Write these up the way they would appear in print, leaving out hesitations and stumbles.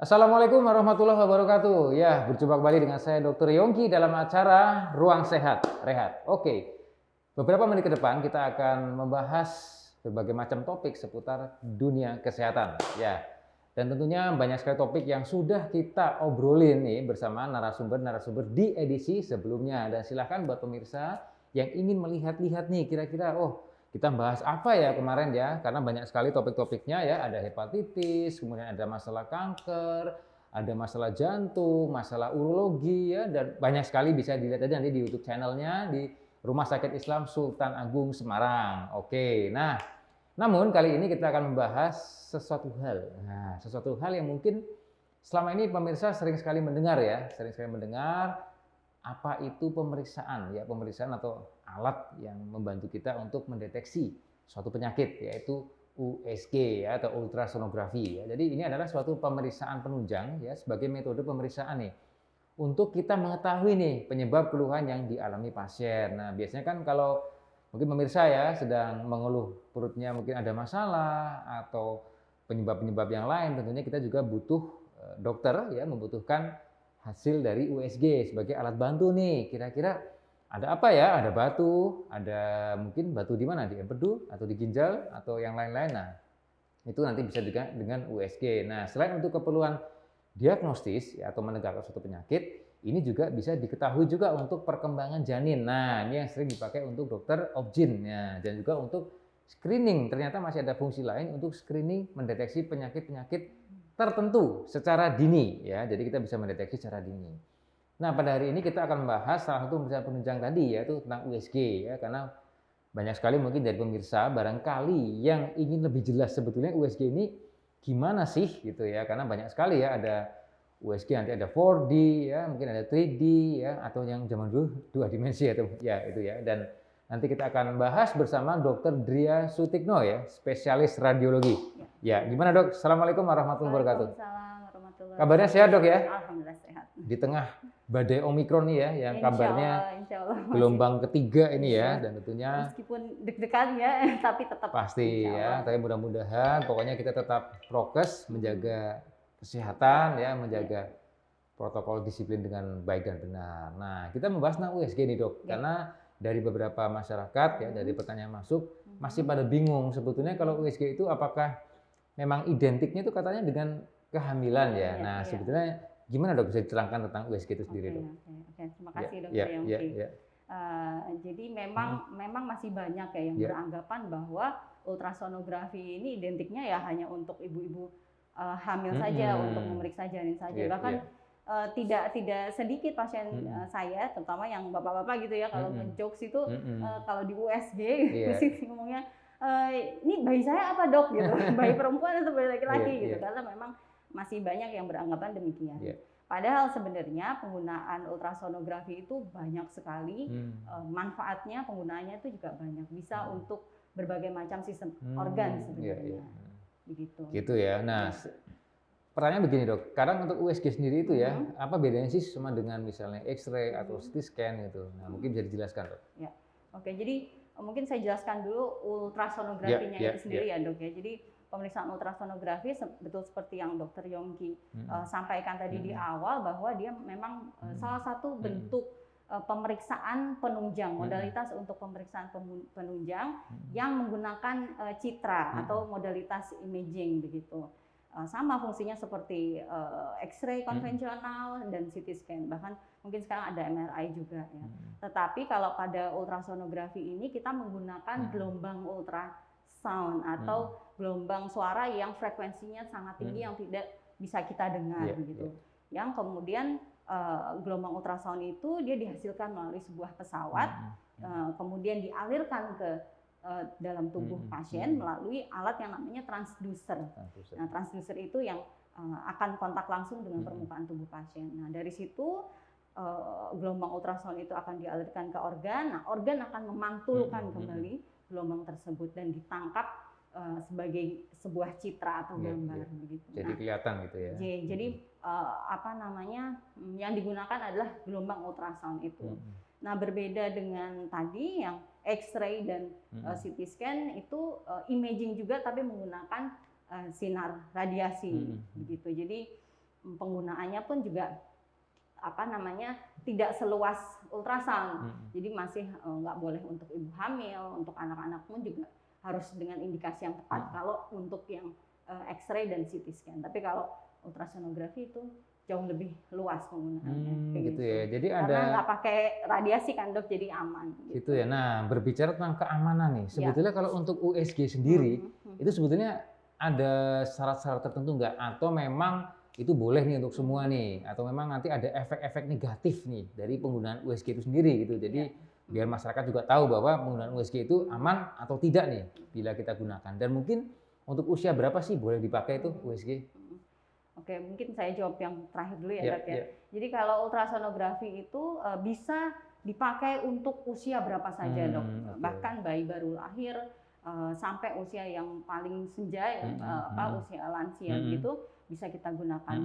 Assalamualaikum warahmatullahi wabarakatuh. Ya, berjumpa kembali dengan saya Dr. Yongki dalam acara Ruang Sehat Rehat. Oke, beberapa menit ke depan kita akan membahas berbagai macam topik seputar dunia kesehatan. Ya, dan tentunya banyak sekali topik yang sudah kita obrolin nih bersama narasumber-narasumber di edisi sebelumnya. Dan silahkan buat pemirsa yang ingin melihat-lihat nih kira-kira, kita bahas apa ya kemarin ya, karena banyak sekali topik-topiknya ya, ada hepatitis, kemudian ada masalah kanker, ada masalah jantung, masalah urologi ya, dan banyak sekali bisa dilihat aja nanti di YouTube channelnya di Rumah Sakit Islam Sultan Agung Semarang. Oke, nah namun kali ini kita akan membahas sesuatu hal. Nah, sesuatu hal yang mungkin selama ini pemirsa sering sekali mendengar ya, sering sekali mendengar apa itu pemeriksaan ya, pemeriksaan atau alat yang membantu kita untuk mendeteksi suatu penyakit yaitu USG ya, atau ultrasonografi ya. Jadi ini adalah suatu pemeriksaan penunjang ya, sebagai metode pemeriksaan nih untuk kita mengetahui nih penyebab keluhan yang dialami pasien. Nah, biasanya kan kalau mungkin pemirsa ya sedang mengeluh perutnya mungkin ada masalah atau penyebab-penyebab yang lain, tentunya kita juga butuh dokter ya, membutuhkan hasil dari USG sebagai alat bantu nih. Kira-kira ada apa ya? Ada batu, ada mungkin batu di mana? Di empedu atau di ginjal atau yang lain-lain. Nah, itu nanti bisa juga dengan USG. Nah, selain untuk keperluan diagnostis ya, atau menegakkan suatu penyakit, ini juga bisa diketahui juga untuk perkembangan janin. Nah, ini yang sering dipakai untuk dokter obgyn ya, dan juga untuk screening. Ternyata masih ada fungsi lain untuk screening mendeteksi penyakit-penyakit tertentu secara dini ya. Jadi kita bisa mendeteksi secara dini. Nah, pada hari ini kita akan membahas salah satu pemeriksaan penunjang tadi yaitu tentang USG ya, karena banyak sekali mungkin dari pemirsa barangkali yang ingin lebih jelas sebetulnya USG ini gimana sih gitu ya, karena banyak sekali ya, ada USG nanti ada 4D ya, mungkin ada 3D ya, atau yang zaman dulu 2 dimensi atau ya itu ya. Dan nanti kita akan bahas bersama Dr. Dria Sutikno ya, spesialis radiologi. Ya, gimana Dok? Assalamualaikum warahmatullahi wabarakatuh. Waalaikumsalam warahmatullahi Kabarnya sehat Dok ya? Alhamdulillah sehat. Di tengah badai Omikron nih ya, yang kabarnya Insya Allah gelombang ketiga ini ya, Iya. dan tentunya meskipun deg-degan ya, tapi tetap pasti insya Allah. ya, tapi mudah-mudahan pokoknya kita tetap prokes, menjaga kesehatan ya, menjaga protokol disiplin dengan baik dan benar. Nah, kita membahas tentang USG nih Dok, Ya. karena dari beberapa masyarakat ya, dari pertanyaan masuk masih pada bingung sebetulnya kalau USG itu apakah memang identiknya itu katanya dengan kehamilan ya. Iya, Nah, iya. sebetulnya gimana Dok bisa diterangkan tentang USG itu sendiri Dok? Oke. Terima kasih Dokter Ya, Yongki. ya. Jadi memang masih banyak ya yang Ya. beranggapan bahwa ultrasonografi ini identiknya ya hanya untuk ibu-ibu hamil saja, untuk memeriksa janin saja. Iya, Bahkan iya. tidak sedikit pasien saya, terutama yang bapak-bapak gitu ya, kalau ngejokes itu kalau di USG Iya. mesti ngomongnya, ini bayi saya apa Dok gitu, bayi perempuan atau bayi laki-laki Iya, gitu, iya. karena memang masih banyak yang beranggapan demikian. Iya. Padahal sebenarnya penggunaan ultrasonografi itu banyak sekali manfaatnya, penggunaannya itu juga banyak, bisa untuk berbagai macam sistem organ sebenarnya. Iya. Begitu. Gitu ya. Nah, pertanyaan begini Dok, kadang untuk USG sendiri itu ya, apa bedanya sih sama dengan misalnya X-ray atau CT scan gitu? Nah, mungkin bisa dijelaskan Dok. Ya, oke. Jadi mungkin saya jelaskan dulu ultrasonografinya itu sendiri ya Dok ya. Jadi pemeriksaan ultrasonografi betul seperti yang Dokter Yongki sampaikan tadi di awal, bahwa dia memang salah satu bentuk pemeriksaan penunjang, modalitas untuk pemeriksaan penunjang yang menggunakan citra atau modalitas imaging begitu. Sama fungsinya seperti X-ray konvensional dan CT scan, bahkan mungkin sekarang ada MRI juga ya. Tetapi kalau pada ultrasonografi ini kita menggunakan gelombang ultrasound atau gelombang suara yang frekuensinya sangat tinggi, yang tidak bisa kita dengar gitu. Yang kemudian gelombang ultrasound itu dia dihasilkan melalui sebuah pesawat, kemudian dialirkan ke dalam tubuh pasien melalui alat yang namanya transducer. Nah, transducer itu yang akan kontak langsung dengan permukaan tubuh pasien. Nah, dari situ gelombang ultrasound itu akan dialirkan ke organ. Nah, organ akan memantulkan kembali gelombang tersebut dan ditangkap sebagai sebuah citra atau gambar begitu. Jadi kelihatan gitu ya. Jadi yang digunakan adalah gelombang ultrasound itu. Nah, berbeda dengan tadi yang X-ray dan CT scan itu imaging juga, tapi menggunakan sinar radiasi begitu. Jadi penggunaannya pun juga tidak seluas ultrasound. Jadi masih nggak boleh untuk ibu hamil, untuk anak-anak pun juga harus dengan indikasi yang tepat kalau untuk yang X-ray dan CT scan. Tapi kalau ultrasonografi itu jauh lebih luas penggunaannya. Gitu ya. Jadi karena nggak pakai radiasi kan dok, jadi aman. Gitu ya. Nah, berbicara tentang keamanan nih, sebetulnya kalau untuk USG sendiri itu sebetulnya ada syarat-syarat tertentu nggak? Atau memang itu boleh nih untuk semua nih? Atau memang nanti ada efek-efek negatif nih dari penggunaan USG itu sendiri gitu? Jadi biar masyarakat juga tahu bahwa penggunaan USG itu aman atau tidak nih bila kita gunakan. Dan mungkin untuk usia berapa sih boleh dipakai itu USG? Oke, mungkin saya jawab yang terakhir dulu ya dok ya. Jadi kalau ultrasonografi itu bisa dipakai untuk usia berapa saja dok. Bahkan bayi baru lahir sampai usia yang paling senja ya, usia lansia gitu bisa kita gunakan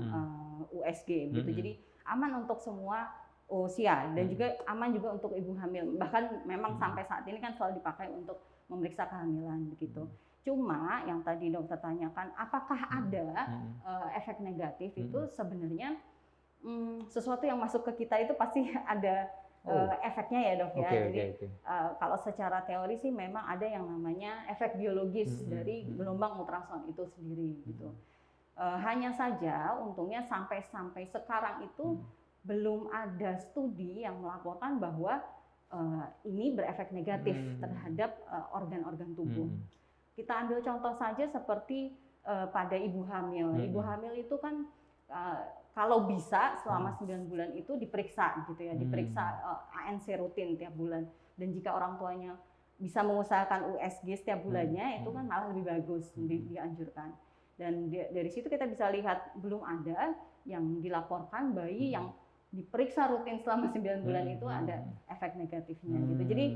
USG gitu. Jadi aman untuk semua usia dan juga aman juga untuk ibu hamil. Bahkan memang sampai saat ini kan selalu dipakai untuk memeriksa kehamilan begitu. Cuma yang tadi dokter tanyakan, apakah ada efek negatif itu sebenarnya sesuatu yang masuk ke kita itu pasti ada efeknya ya dok ya. Jadi kalau secara teori sih memang ada yang namanya efek biologis dari gelombang ultrasound itu sendiri gitu. Hanya saja untungnya sampai sekarang itu belum ada studi yang melaporkan bahwa ini berefek negatif terhadap organ-organ tubuh. Kita ambil contoh saja seperti pada ibu hamil. Ibu hamil itu kan kalau bisa selama 9 bulan itu diperiksa gitu ya, diperiksa ANC rutin tiap bulan. Dan jika orang tuanya bisa mengusahakan USG setiap bulannya itu kan malah lebih bagus, dianjurkan. Dan dari situ kita bisa lihat belum ada yang dilaporkan bayi yang diperiksa rutin selama 9 bulan itu ada efek negatifnya gitu. Jadi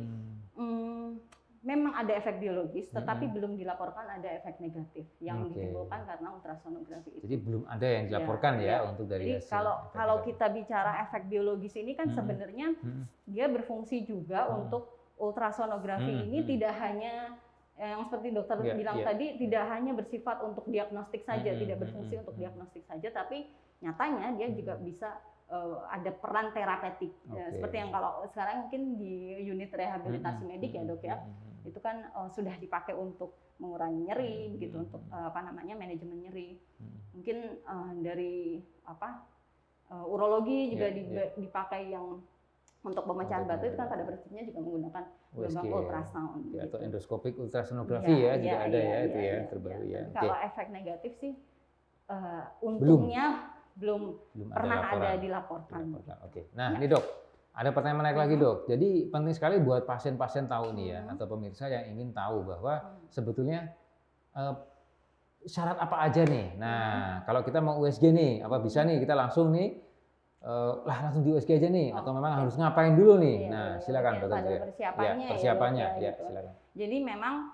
memang ada efek biologis, tetapi belum dilaporkan ada efek negatif yang ditimbulkan karena ultrasonografi itu. Jadi belum ada yang dilaporkan untuk dari hasil. Jadi kalau kita bicara efek biologis ini kan sebenarnya dia berfungsi juga untuk ultrasonografi ini tidak hanya yang seperti dokter bilang tadi, tidak hanya bersifat untuk diagnostik saja, tidak berfungsi untuk diagnostik saja, tapi nyatanya dia juga bisa ada peran terapeutik. Seperti yang kalau sekarang mungkin di unit rehabilitasi medik ya dok ya, itu kan sudah dipakai untuk mengurangi nyeri begitu, untuk manajemen nyeri. Mungkin dari urologi juga gitu. Dipakai yang untuk pemecahan batu itu kan pada prinsipnya juga menggunakan gelombang ultrasound gitu. Atau endoskopik ultrasonografi juga ada itu terbaru ya. Kalau efek negatif sih untungnya belum pernah ada dilaporkan. Oke. Nah, ini dok, ada pertanyaan menarik lagi dok. Jadi penting sekali buat pasien-pasien tahu nih ya, atau pemirsa yang ingin tahu bahwa sebetulnya syarat apa aja nih. Nah, kalau kita mau USG nih, apa bisa nih kita langsung nih langsung di USG aja nih, atau memang harus ngapain dulu nih? Nah, silakan dokter. Persiapannya silakan. Jadi memang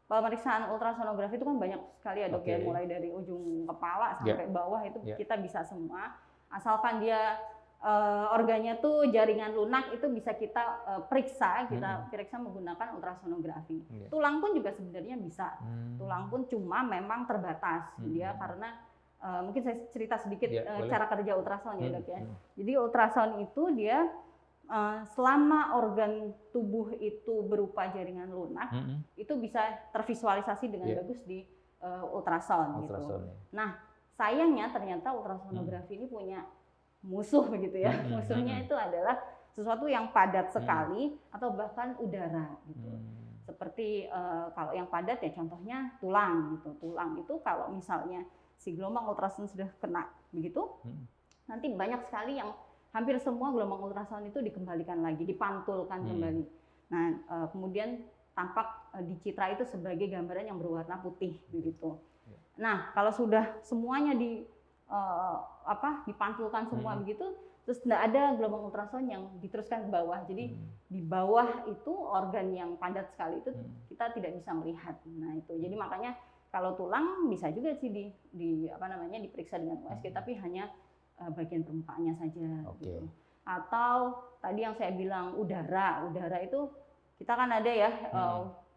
pemeriksaan ultrasonografi itu kan banyak sekali ya dok ya, mulai dari ujung kepala sampai bawah itu kita bisa semua, asalkan dia organnya tuh jaringan lunak itu bisa kita periksa menggunakan ultrasonografi. Tulang pun juga sebenarnya bisa, tulang pun cuma memang terbatas dia karena mungkin saya cerita sedikit cara kerja ultrasound ya dok ya. Jadi ultrasound itu dia selama organ tubuh itu berupa jaringan lunak, itu bisa tervisualisasi dengan bagus di ultrasound gitu. Nah, sayangnya ternyata ultrasonografi ini punya musuh begitu ya. Musuhnya itu adalah sesuatu yang padat sekali atau bahkan udara gitu. Seperti kalau yang padat ya contohnya tulang gitu. Tulang itu kalau misalnya si gelombang ultrasound sudah kena begitu, nanti banyak sekali yang hampir semua gelombang ultrasound itu dikembalikan lagi, dipantulkan kembali. Nah, kemudian tampak di citra itu sebagai gambaran yang berwarna putih begitu. Nah, kalau sudah semuanya dipantulkan semua begitu, terus tidak ada gelombang ultrasound yang diteruskan ke bawah. Jadi di bawah itu organ yang padat sekali itu kita tidak bisa melihat. Nah, itu. Jadi makanya kalau tulang bisa juga sih diperiksa dengan USG, tapi hanya bagian permukaannya saja. Gitu. Atau tadi yang saya bilang udara itu kita kan ada ya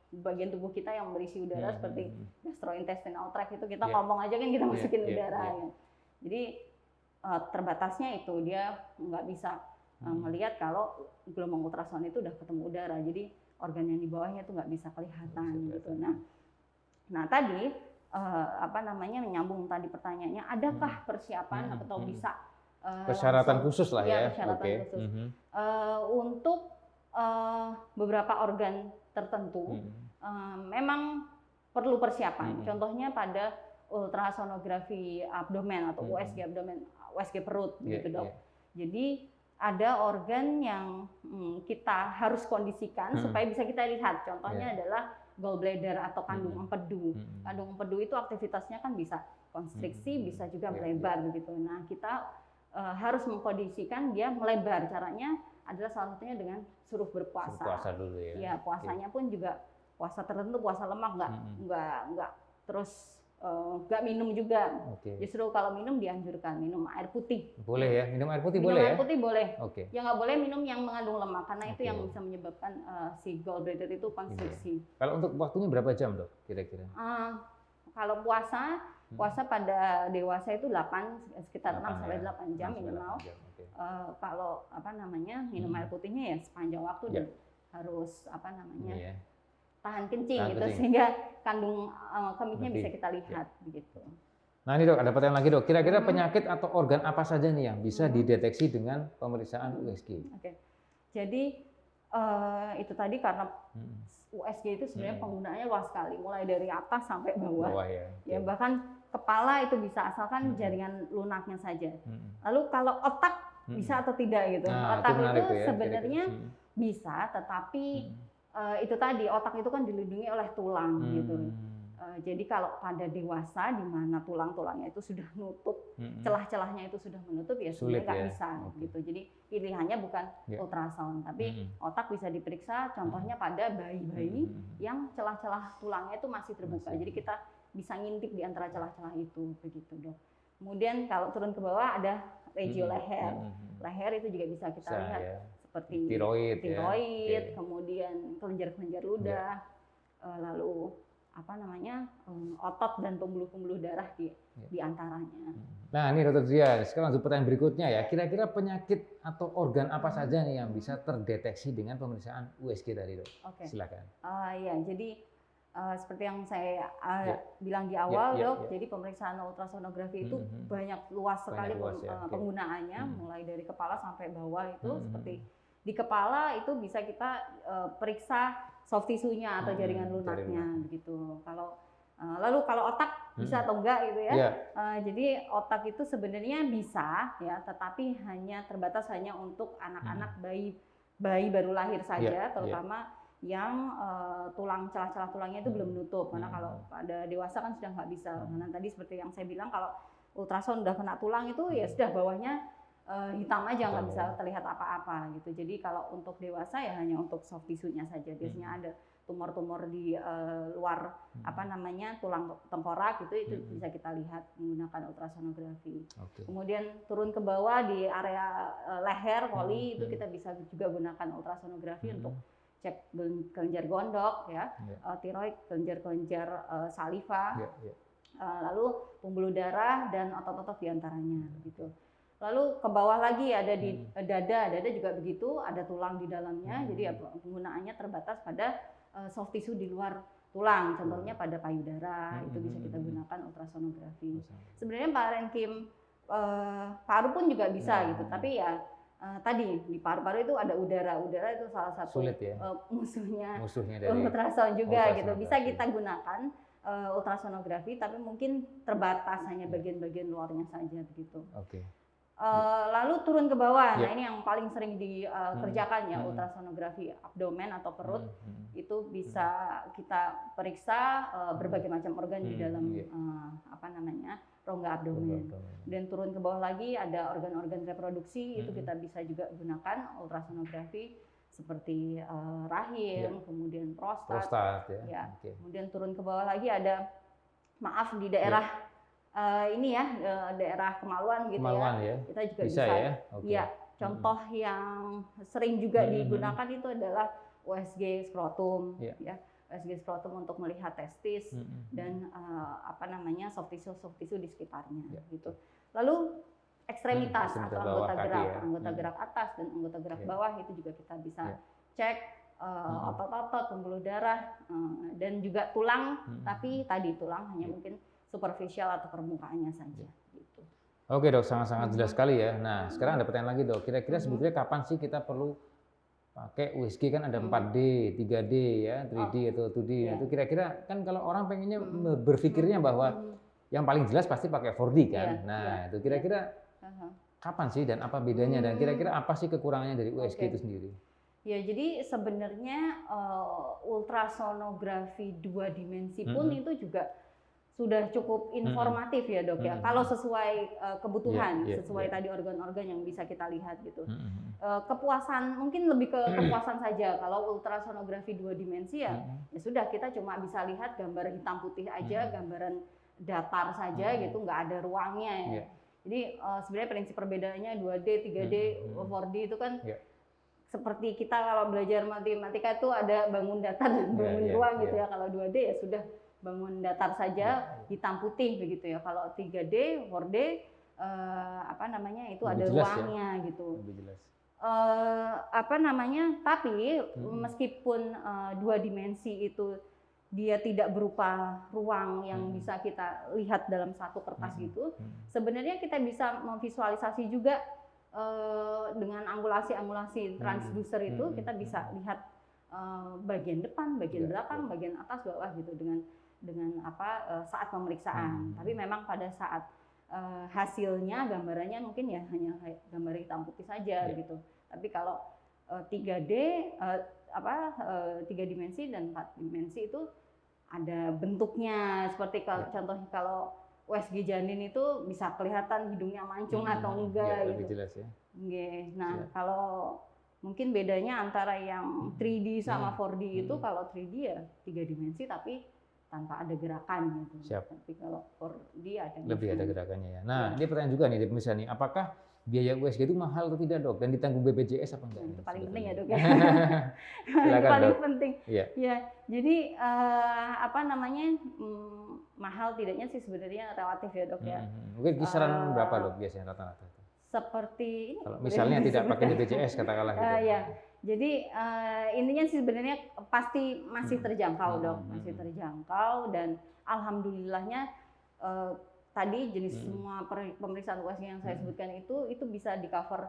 bagian tubuh kita yang berisi udara seperti gastrointestinal tract itu kita ngomong aja kan kita masukin udara. Ya. Jadi terbatasnya itu dia nggak bisa melihat kalau gelombang ultrasound itu udah ketemu udara. Jadi organ yang di bawahnya itu nggak bisa kelihatan gitu. Nah tadi menyambung tadi pertanyaannya, adakah persiapan atau bisa persyaratan khusus lah ya? Persyaratan khusus untuk beberapa organ tertentu memang perlu persiapan. Contohnya pada ultrasonografi abdomen atau USG abdomen, USG perut gitu dok. Jadi ada organ yang kita harus kondisikan supaya bisa kita lihat. Contohnya adalah gallbladder atau kandung empedu. Kandung empedu itu aktivitasnya kan bisa konstriksi, bisa juga melebar begitu. Nah, kita harus mengkondisikan dia melebar. Caranya adalah salah satunya dengan suruh berpuasa. Berpuasa dulu ya. Ya, puasanya pun juga puasa tertentu, puasa lemak, nggak terus nggak minum juga. Justru kalau minum dianjurkan minum air putih. Boleh ya, minum air putih minum boleh air ya? putih boleh. Yang nggak boleh minum yang mengandung lemak karena itu yang bisa menyebabkan si gallbladder itu konstriksi. Kalau untuk waktunya berapa jam dok kira-kira? Kalau puasa pada dewasa itu sekitar 6 sampai 8 jam minimal. Kalau minum air putihnya ya sepanjang waktu dan harus tahan kencing gitu sehingga kandung kemitnya bisa kita lihat begitu. Nah ini dok, ada pertanyaan lagi dok. Kira-kira penyakit atau organ apa saja nih yang bisa dideteksi dengan pemeriksaan USG? Jadi itu tadi karena USG itu sebenarnya penggunaannya luas sekali, mulai dari atas sampai bawah. Ya bahkan kepala itu bisa asalkan jaringan lunaknya saja. Lalu kalau otak bisa atau tidak gitu. Otak itu sebenarnya bisa, tetapi itu tadi otak itu kan dilindungi oleh tulang gitu. Jadi kalau pada dewasa di mana tulang-tulangnya itu sudah nutup, celah-celahnya itu sudah menutup ya sebenarnya nggak bisa gitu. Jadi pilihannya bukan ultrasound, tapi otak bisa diperiksa. Contohnya pada bayi-bayi yang celah-celah tulangnya itu masih terbuka. Jadi kita bisa ngintip di antara celah-celah itu begitu dok. Kemudian kalau turun ke bawah ada regio leher. Leher itu juga bisa kita lihat seperti tiroid, kemudian kelenjar-kelenjar ludah, lalu otot dan pembuluh-pembuluh darah di antaranya. Nah ini dokter Zia, sekarang lanjut pertanyaan berikutnya ya. Kira-kira penyakit atau organ apa saja nih yang bisa terdeteksi dengan pemeriksaan USG tadi dok? Silakan. Jadi seperti yang saya bilang di awal dok, jadi pemeriksaan ultrasonografi itu luas sekali penggunaannya, mulai dari kepala sampai bawah itu seperti di kepala itu bisa kita periksa soft tissue-nya atau jaringan lunaknya begitu. Lalu kalau otak bisa atau enggak gitu ya. Jadi otak itu sebenarnya bisa ya, tetapi terbatas hanya untuk anak-anak bayi baru lahir saja, terutama yang celah-celah tulangnya itu belum menutup. Karena kalau pada dewasa kan sudah nggak bisa. Karena tadi seperti yang saya bilang, kalau ultrasound udah kena tulang itu ya sudah bawahnya hitam aja, nggak bisa terlihat apa-apa gitu. Jadi kalau untuk dewasa ya hanya untuk soft tissue-nya saja. Biasanya ada tumor-tumor di luar tulang tengkorak itu bisa kita lihat menggunakan ultrasonografi. Kemudian turun ke bawah di area leher, koli itu kita bisa juga gunakan ultrasonografi untuk cek kelenjar gondok ya, tiroid, kelenjar-kelenjar saliva, lalu pembuluh darah dan otot-otot diantaranya gitu. Lalu ke bawah lagi ada di dada juga begitu, ada tulang di dalamnya, jadi penggunaannya terbatas pada soft tissue di luar tulang, contohnya pada payudara, itu bisa kita gunakan ultrasonografi. Sebenarnya parenkim paru pun juga bisa gitu, tapi ya tadi di paru-paru itu ada udara itu salah satu sulit, ya? musuhnya dari ultrasound juga gitu. Bisa kita gunakan ultrasonografi, tapi mungkin terbatas hanya bagian-bagian luarnya saja begitu. Lalu turun ke bawah, nah ini yang paling sering dikerjakan ya, ultrasonografi abdomen atau perut. Itu bisa kita periksa berbagai macam organ di dalam rongga abdomen. Dan turun ke bawah lagi ada organ-organ reproduksi, itu kita bisa juga gunakan ultrasonografi seperti rahim, kemudian prostat ya. Kemudian turun ke bawah lagi ada di daerah daerah kemaluan gitu ya. Kita juga bisa ya. Contoh yang sering juga digunakan itu adalah USG skrotum ya. USG skrotum untuk melihat testis dan soft tissue di sekitarnya gitu. Lalu ekstremitas atau anggota gerak, anggota gerak atas dan anggota gerak bawah itu juga kita bisa cek otot-otot, pembuluh darah dan juga tulang, tapi tadi tulang hanya mungkin superficial atau permukaannya saja gitu. Oke dok, sangat-sangat jelas sekali ya. Nah sekarang ada pertanyaan lagi dok, kira-kira sebetulnya kapan sih kita perlu pakai USG? Kan ada 4D, 3D ya, 3D atau 2D. Itu kira-kira kan kalau orang pengennya berpikirnya bahwa yang paling jelas pasti pakai 4D kan. Nah itu kira-kira kapan sih dan apa bedanya dan kira-kira apa sih kekurangannya dari USG itu sendiri? Ya, jadi sebenarnya ultrasonografi 2 dimensi pun itu juga sudah cukup informatif ya dok ya. Kalau sesuai kebutuhan, sesuai tadi organ-organ yang bisa kita lihat gitu. Kepuasan mungkin lebih ke kepuasan saja. Kalau ultrasonografi 2 dimensi ya sudah kita cuma bisa lihat gambar hitam putih aja, gambaran datar saja gitu, nggak ada ruangnya ya. Jadi sebenarnya prinsip perbedaannya 2D, 3D, 4D itu kan seperti kita kalau belajar matematika itu ada bangun datar dan bangun ruang gitu ya. Kalau 2D ya sudah bangun datar saja hitam putih begitu ya. Kalau 3D, 4D itu ada ruangnya gitu. Tapi meskipun 2 dimensi itu dia tidak berupa ruang yang bisa kita lihat dalam satu kertas gitu, sebenarnya kita bisa memvisualisasi juga dengan angulasi transducer itu kita bisa lihat bagian depan, bagian belakang, bagian atas, bawah gitu dengan saat pemeriksaan. Tapi memang pada saat hasilnya gambarannya mungkin ya hanya gambar hitam putih saja gitu. Tapi kalau 3D 3 dimensi dan 4 dimensi itu ada bentuknya, seperti contohnya kalau USG janin itu bisa kelihatan hidungnya mancung atau enggak gitu. Jelas ya. Nah, kalau mungkin bedanya antara yang 3D sama 4D itu, kalau 3D ya 3 dimensi tapi tanpa ada gerakan gitu. Tapi kalau 4D lebih ada gerakannya ya. Nah, ini pertanyaan juga nih misalnya, apakah biaya USG itu mahal atau tidak dok? Dan ditanggung BPJS apa enggak? Itu paling penting ya dok ya. Silakan, paling dok. penting. Ya, jadi mahal tidaknya sih sebenarnya relatif ya dok ya. Mungkin kisaran berapa dok biasanya rata-rata? Seperti ini. Kalau misalnya tidak pakai BPJS katakanlah gitu. Ya. Jadi intinya sih sebenarnya pasti masih terjangkau dok, masih terjangkau dan alhamdulillahnya tadi jenis semua pemeriksaan USG yang saya sebutkan itu bisa di cover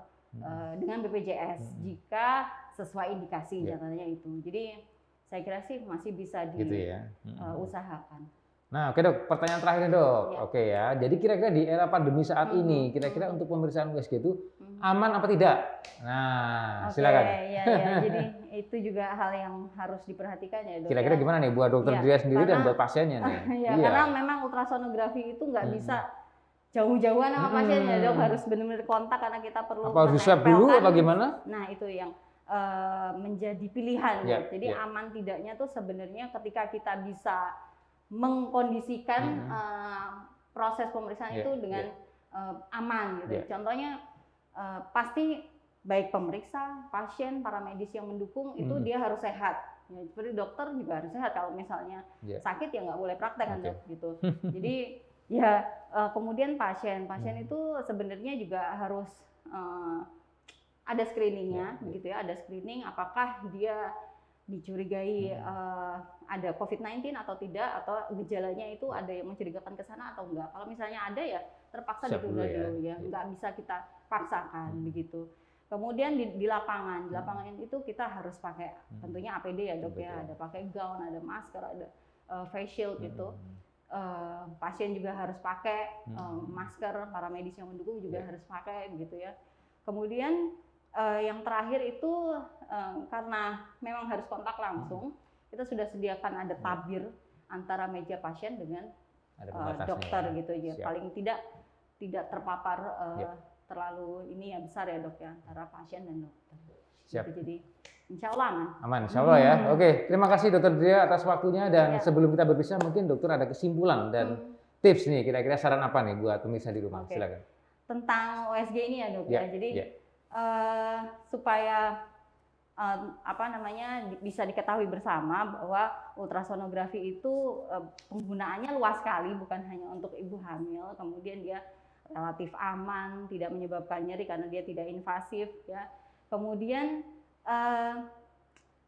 dengan BPJS jika sesuai indikasi katanya itu. Jadi saya kira sih masih bisa diusahakan. Nah, oke dok, pertanyaan terakhir nih dok. Oke ya, jadi kira-kira di era pandemi saat ini, kira-kira untuk pemeriksaan USG itu aman apa tidak? Nah, silakan. Ya, jadi itu juga hal yang harus diperhatikan ya dok. Kira-kira gimana nih buat dokter dia sendiri dan buat pasiennya nih? Karena memang ultrasonografi itu nggak bisa jauh-jauhan sama pasiennya dok, harus benar-benar kontak karena kita perlu. Apa harus swab dulu apa gimana? Nah itu yang menjadi pilihan. Jadi aman tidaknya tuh sebenarnya ketika kita bisa mengkondisikan proses pemeriksaan itu dengan aman gitu. Contohnya pasti baik pemeriksa, pasien, para medis yang mendukung itu dia harus sehat. Ya, seperti dokter juga harus sehat. Kalau misalnya sakit ya nggak boleh praktek kan dok gitu. Jadi kemudian pasien itu sebenarnya juga harus ada screeningnya, begitu ya. Ada screening apakah dia dicurigai ada COVID-19 atau tidak, atau gejalanya itu ada yang mencurigakan ke sana atau enggak. Kalau misalnya ada ya terpaksa ditunda dulu ya, nggak bisa kita paksakan begitu. Kemudian di lapangan itu kita harus pakai tentunya APD ya dok ya, ada pakai gown, ada masker, ada face shield gitu. Pasien juga harus pakai masker, para medis yang mendukung juga harus pakai begitu ya. Kemudian yang terakhir itu karena memang harus kontak langsung, kita sudah sediakan ada tabir antara meja pasien dengan dokter gitu ya. Paling tidak terpapar terlalu ini ya besar ya dok ya antara pasien dan dokter. Siap. Gitu, jadi insya Allah aman. Aman, insya Allah ya. Oke, terima kasih dokter Dria atas waktunya dan sebelum kita berpisah mungkin dokter ada kesimpulan dan tips nih kira-kira saran apa nih buat pemirsa di rumah. Silakan. Tentang USG ini ya dok ya. Jadi supaya bisa diketahui bersama bahwa ultrasonografi itu penggunaannya luas sekali, bukan hanya untuk ibu hamil, kemudian dia relatif aman, tidak menyebabkan nyeri karena dia tidak invasif ya. Kemudian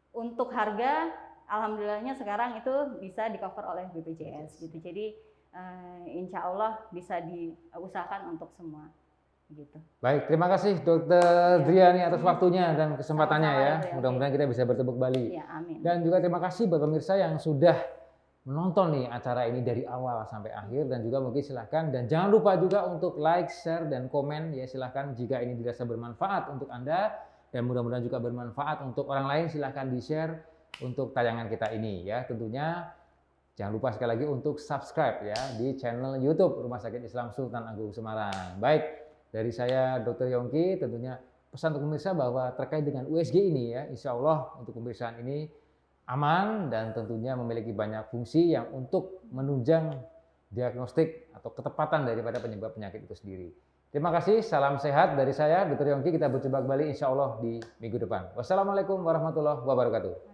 untuk harga, alhamdulillahnya sekarang itu bisa di cover oleh BPJS gitu. Jadi insya Allah bisa diusahakan untuk semua. Gitu. Baik, terima kasih Dokter Driani atas waktunya dan kesempatannya ya. Sama-sama, Mudah-mudahan kita bisa bertemu kembali. Ya, amin. Dan juga terima kasih buat pemirsa yang sudah menonton nih acara ini dari awal sampai akhir, dan juga mungkin silahkan dan jangan lupa juga untuk like, share, dan komen ya, silahkan jika ini dirasa bermanfaat untuk Anda dan mudah-mudahan juga bermanfaat untuk orang lain, silahkan di-share untuk tayangan kita ini ya. Tentunya jangan lupa sekali lagi untuk subscribe ya di channel YouTube Rumah Sakit Islam Sultan Agung Semarang. Baik. Dari saya Dr. Yongki, tentunya pesan untuk pemirsa bahwa terkait dengan USG ini ya, insya Allah untuk pemeriksaan ini aman dan tentunya memiliki banyak fungsi yang untuk menunjang diagnostik atau ketepatan daripada penyebab penyakit itu sendiri. Terima kasih, salam sehat dari saya Dr. Yongki, kita berjumpa kembali insya Allah di minggu depan. Wassalamualaikum warahmatullahi wabarakatuh.